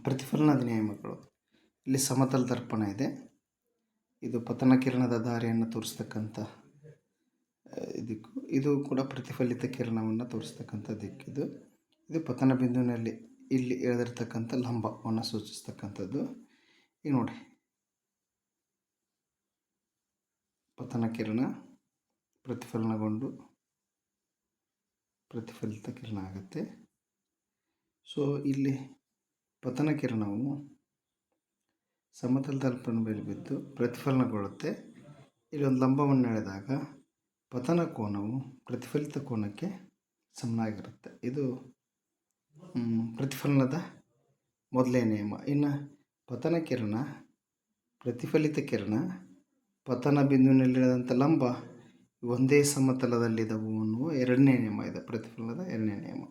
ಪ್ರತಿಫಲನದ ನಿಯಮಗಳು. ಇಲ್ಲಿ ಸಮತಲ ದರ್ಪಣ ಇದೆ. ಇದು ಪತನ ಕಿರಣದ ದಾರಿಯನ್ನು ತೋರಿಸ್ತಕ್ಕಂಥ ದಿಕ್ಕು. ಇದು ಕೂಡ ಪ್ರತಿಫಲಿತ ಕಿರಣವನ್ನು ತೋರಿಸ್ತಕ್ಕಂಥ ದಿಕ್ಕಿದು. ಇದು ಪತನ ಬಿಂದುವಿನಲ್ಲಿ ಇಲ್ಲಿ ಎಳೆದಿರ್ತಕ್ಕಂಥ ಲಂಬವನ್ನು ಸೂಚಿಸ್ತಕ್ಕಂಥದ್ದು. ಈಗ ನೋಡಿ, ಪತನ ಕಿರಣ ಪ್ರತಿಫಲನಗೊಂಡು ಪ್ರತಿಫಲಿತ ಕಿರಣ ಆಗುತ್ತೆ. ಸೊ ಇಲ್ಲಿ ಪತನ ಕಿರಣವು ಸಮತಲ ದರ್ಪಣ ಮೇಲೆ ಬಿದ್ದು ಪ್ರತಿಫಲನಗೊಳ್ಳುತ್ತೆ. ಇಲ್ಲೊಂದು ಲಂಬವನ್ನು ಎಳೆದಾಗ ಪತನ ಕೋನವು ಪ್ರತಿಫಲಿತ ಕೋನಕ್ಕೆ ಸಮನಾಗಿರುತ್ತೆ. ಇದು ಪ್ರತಿಫಲನದ ಮೊದಲನೇ ನಿಯಮ. ಇನ್ನು ಪತನ ಕಿರಣ, ಪ್ರತಿಫಲಿತ ಕಿರಣ, ಪತನ ಬಿಂದುವಿನಲ್ಲಿರುವಂಥ ಲಂಬ ಒಂದೇ ಸಮತಲದಲ್ಲಿದ್ದವು ಅನ್ನುವ ಎರಡನೇ ನಿಯಮ ಇದೆ, ಪ್ರತಿಫಲನದ ಎರಡನೇ ನಿಯಮ.